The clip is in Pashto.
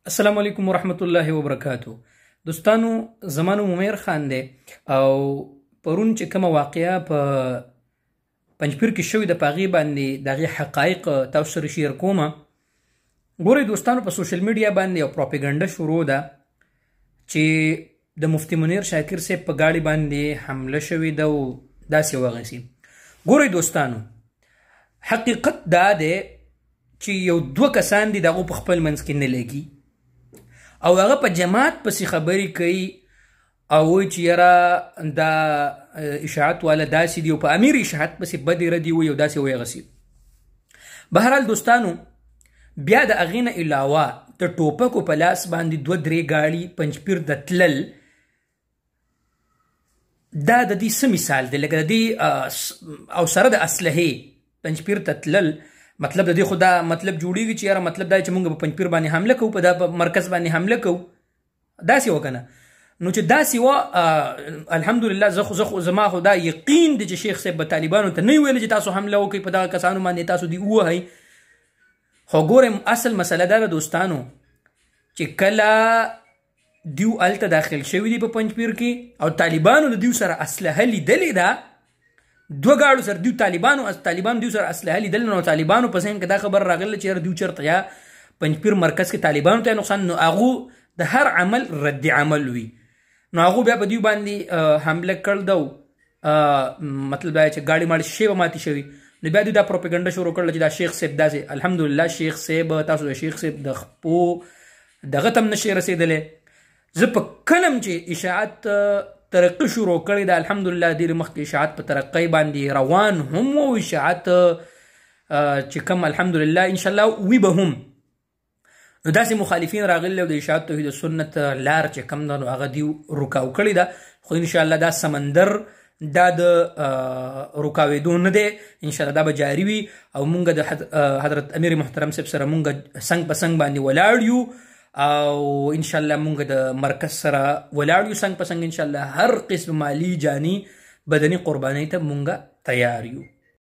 السلام علیکم ورحمت الله وبرکاتو. دوستانو، زمانو ممیر خان دی او پرون چې کومه واقعه په پنځپیر کې شوې د پاغي باندې دغه حقایق تاسو سره شیر کوم. ګورئ دوستانو، په سوشل میډیا باندې یو پروپاګاندا شروع ده چې د مفتی منیر شاکر صاحب په گاډي باندې حمله شوې ده او داسې وغسی. ګورئ دوستانو، حقیقت دا دی چې یو دوه کسان دي دغه په خپل منځ کې نه لګي او هغه په جماعت پسې خبرې کوي او وایي چې یاره دا اشاعت والا داسې دي او په امیر اشاعت پسې بدې ردي وایي او داسې وایي غسي. بهرحال دوستانو، بیا د هغې نه علاوه د ټوپکو په لاس باندې دوه درې ګاړي پنجپیر د تلل، دا د دې څه مثال دی؟ لکه د دې او سره د اسلحې پنجپیر ته تلل، مطلب د دې خو دا مطلب جوړیږي چې یاره مطلب دا چې موږ په پنجپیر باندې حمله کوو، په دا مرکز باندې حمله کوو، داسې وکنه. نو چې داسې وه، الحمدلله زما خو دا یقین دی چې شیخ صاحب به طالبانو ته نه ویل چې تاسو حمله وکړئ په دغه کسانو باندې، تاسو دې ووهئ. خو ګورئ، اصل مسله دا ده دوستانو چې کله دیو هلته داخل شوي دي په پنجپیر کې او طالبانو د دیو سره اسلحه لیدلې ده، دوه گاړو سره دیو طالبانو دیو سره اسلحه لیدل، نو طالبانو په ذهن کې دا خبر راغله چې دیو چرته یا پنجپیر مرکز کې طالبانو ته نقصان، نو هغه د هر عمل رد عمل وي. نو هغه بیا په دیو باندې حمله کړل دو، مطلب دا چې ګاډي ماړي شی به ماتې شوي. نو بیا دوی دا پروپاګاندا شروع کړله چې دا شیخ صاحب داسې. الحمدلله شیخ صاحب، تاسو د شیخ صاحب د خپو دغه ته هم نشئ رسېدلی. زه په کلم چې اشاعت ترقی شروع کړی دا، الحمدلله ډېر مخکې اشاعت په ترقۍ باندې روان هم و، اشاعت چې کوم الحمدلله انشاءالله وي به هم. نو داسې مخالفین راغلي او د اشاعت توحید سنت لار چې کوم ده نو هغه دیو رکاو کړی ده، خو انشاءالله دا سمندر دا د رکاوېدو نه دی، انشاءالله دا به جاري وي او مونږ د حضرت امیر محترم صاحب سره مونږ څنګ په څنګ باندې ولاړ یو او انشاءالله مونږ د مرکز سره ولاړ یو څنګ په څنګ. انشاءالله هر قسم مالی جانی بدني قربانۍ ته مونږ تیار یو.